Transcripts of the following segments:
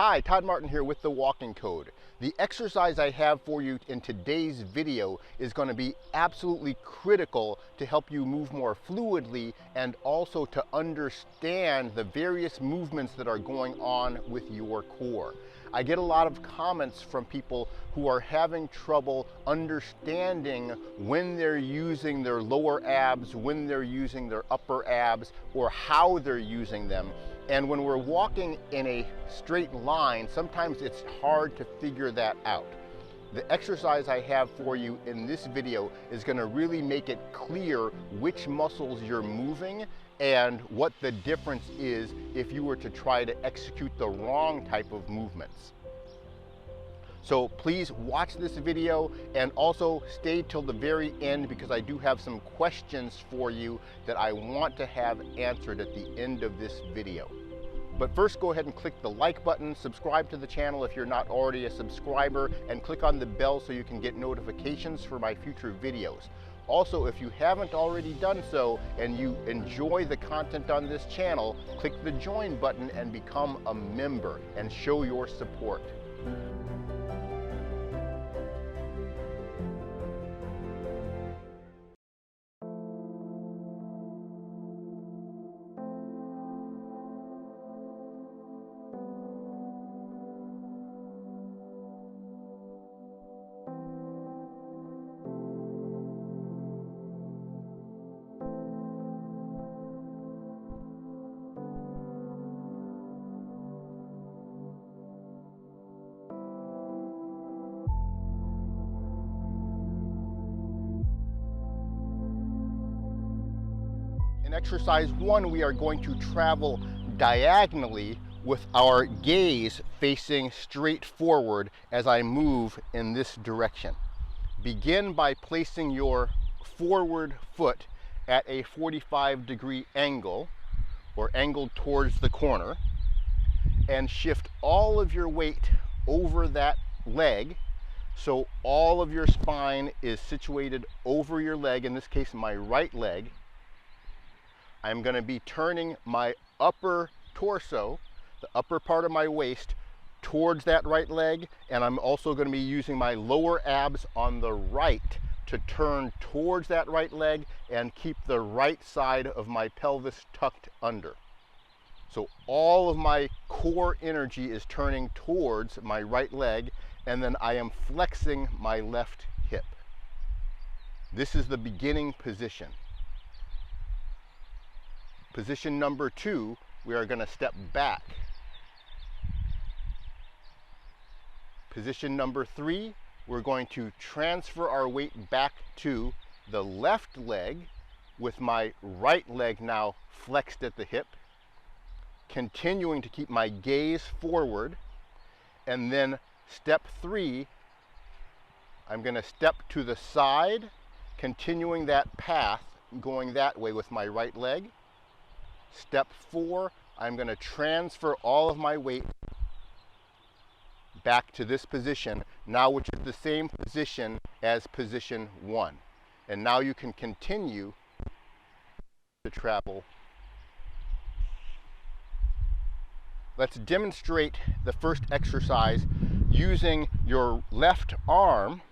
Hi, Todd Martin here with the Walking Code. The exercise I have for you in today's video is going to be absolutely critical to help you move more fluidly and also to understand the various movements that are going on with your core. I get a lot of comments from people who are having trouble understanding when they're using their lower abs, when they're using their upper abs, or how they're using them. And when we're walking in a straight line, sometimes it's hard to figure that out. The exercise I have for you in this video is going to really make it clear which muscles you're moving and what the difference is if you were to try to execute the wrong type of movements. So please watch this video and also stay till the very end, because I do have some questions for you that I want to have answered at the end of this video. But first, go ahead and click the like button, subscribe to the channel if you're not already a subscriber, and click on the bell so you can get notifications for my future videos. Also, if you haven't already done so and you enjoy the content on this channel, click the join button and become a member and show your support. In exercise 1, we are going to travel diagonally with our gaze facing straight forward as I move in this direction. Begin by placing your forward foot at a 45-degree angle, or angled towards the corner, and shift all of your weight over that leg, so all of your spine is situated over your leg, in this case my right leg. I'm going to be turning my upper torso, the upper part of my waist, towards that right leg, and I'm also going to be using my lower abs on the right to turn towards that right leg and keep the right side of my pelvis tucked under. So all of my core energy is turning towards my right leg, and then I am flexing my left hip. This is the beginning position. Position number 2, we are going to step back. Position number 3, we're going to transfer our weight back to the left leg with my right leg now flexed at the hip, continuing to keep my gaze forward. And then step 3, I'm going to step to the side, continuing that path, going that way with my right leg. Step 4, I'm going to transfer all of my weight back to this position, now which is the same position as position 1. And now you can continue to travel. Let's demonstrate the first exercise using your left arm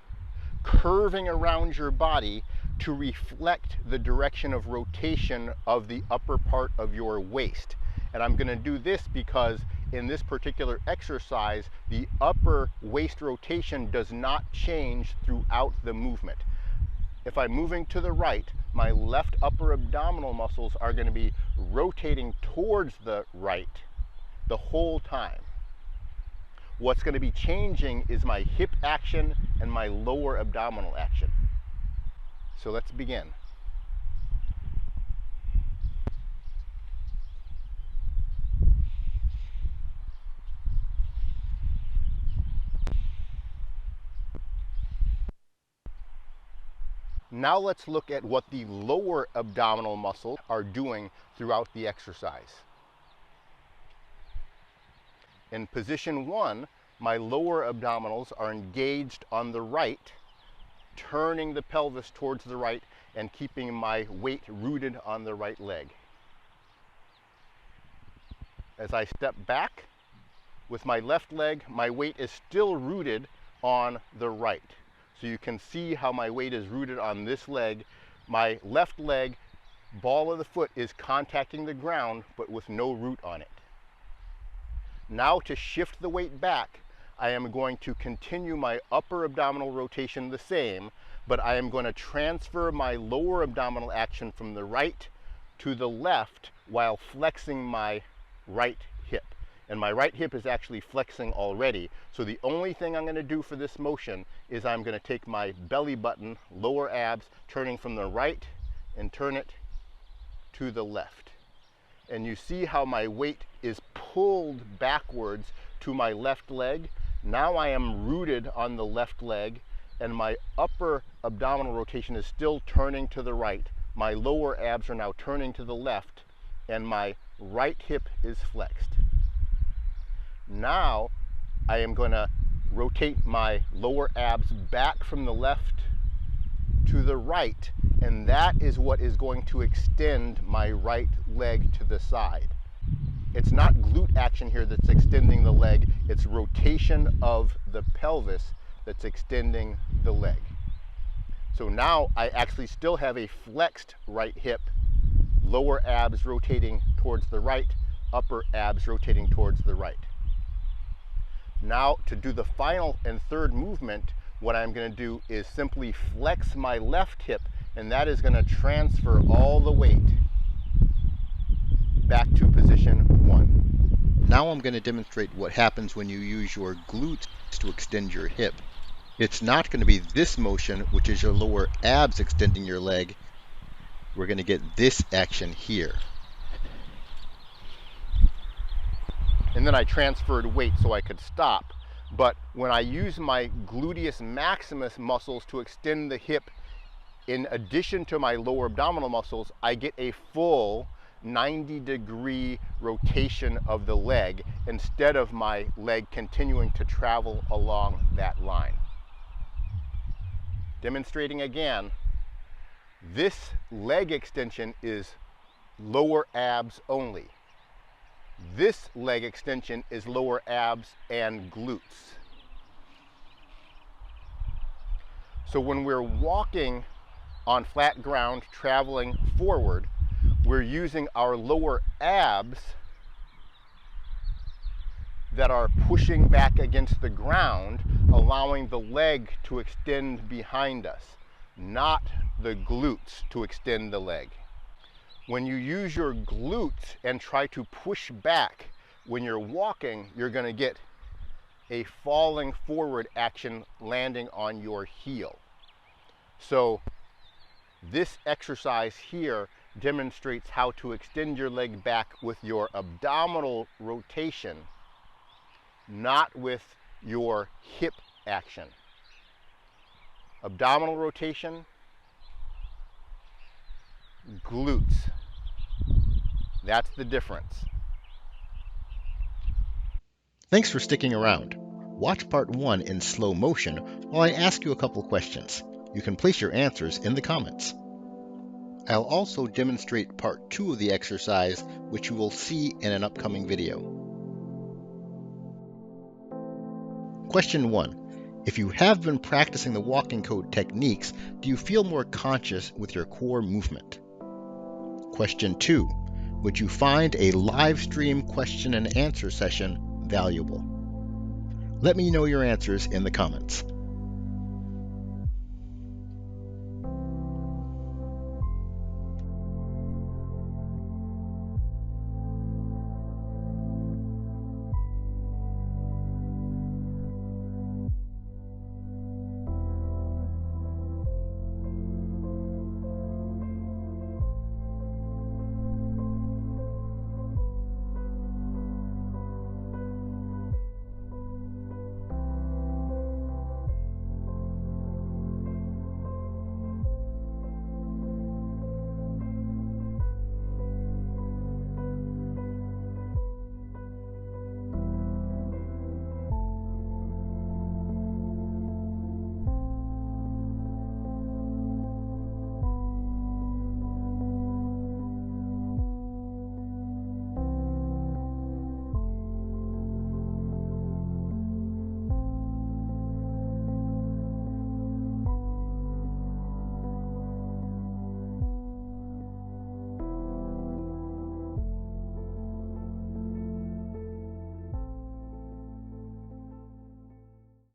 curving around your body to reflect the direction of rotation of the upper part of your waist. And I'm going to do this because in this particular exercise, the upper waist rotation does not change throughout the movement. If I'm moving to the right, my left upper abdominal muscles are going to be rotating towards the right the whole time. What's going to be changing is my hip action and my lower abdominal action. So let's begin. Now let's look at what the lower abdominal muscles are doing throughout the exercise. In position 1, my lower abdominals are engaged on the right, turning the pelvis towards the right and keeping my weight rooted on the right leg. As I step back, With my left leg, my weight is still rooted on the right. So you can see how my weight is rooted on this leg. My left leg, ball of the foot, is contacting the ground, but with no root on it. Now to shift the weight back, I am going to continue my upper abdominal rotation the same, but I am going to transfer my lower abdominal action from the right to the left while flexing my right hip. And my right hip is actually flexing already. So the only thing I'm going to do for this motion is I'm going to take my belly button, lower abs, turning from the right and turn it to the left. And you see how my weight is pulled backwards to my left leg. Now I am rooted on the left leg, and my upper abdominal rotation is still turning to the right. My lower abs are now turning to the left, and my right hip is flexed. Now I am going to rotate my lower abs back from the left to the right, and that is what is going to extend my right leg to the side. It's not glute action here that's extending the leg, it's rotation of the pelvis that's extending the leg. So now I actually still have a flexed right hip, lower abs rotating towards the right, upper abs rotating towards the right. Now to do the final and third movement, what I'm going to do is simply flex my left hip, and that is going to transfer all the weight back to position 1. Now I'm going to demonstrate what happens when you use your glutes to extend your hip. It's not going to be this motion, which is your lower abs extending your leg. We're going to get this action here. And then I transferred weight so I could stop. But when I use my gluteus maximus muscles to extend the hip, in addition to my lower abdominal muscles, I get a full 90-degree rotation of the leg instead of my leg continuing to travel along that line. Demonstrating again, this leg extension is lower abs only. This leg extension is lower abs and glutes. So when we're walking on flat ground, traveling forward, we're using our lower abs that are pushing back against the ground, allowing the leg to extend behind us, not the glutes to extend the leg. When you use your glutes and try to push back when you're walking, you're going to get a falling forward action landing on your heel. So this exercise here demonstrates how to extend your leg back with your abdominal rotation, not with your hip action. Abdominal rotation, glutes. That's the difference. Thanks for sticking around. Watch part 1 in slow motion while I ask you a couple questions. You can place your answers in the comments. I'll also demonstrate part 2 of the exercise, which you will see in an upcoming video. Question 1. If you have been practicing the walking code techniques, do you feel more conscious with your core movement? Question 2. Would you find a live stream question and answer session valuable? Let me know your answers in the comments.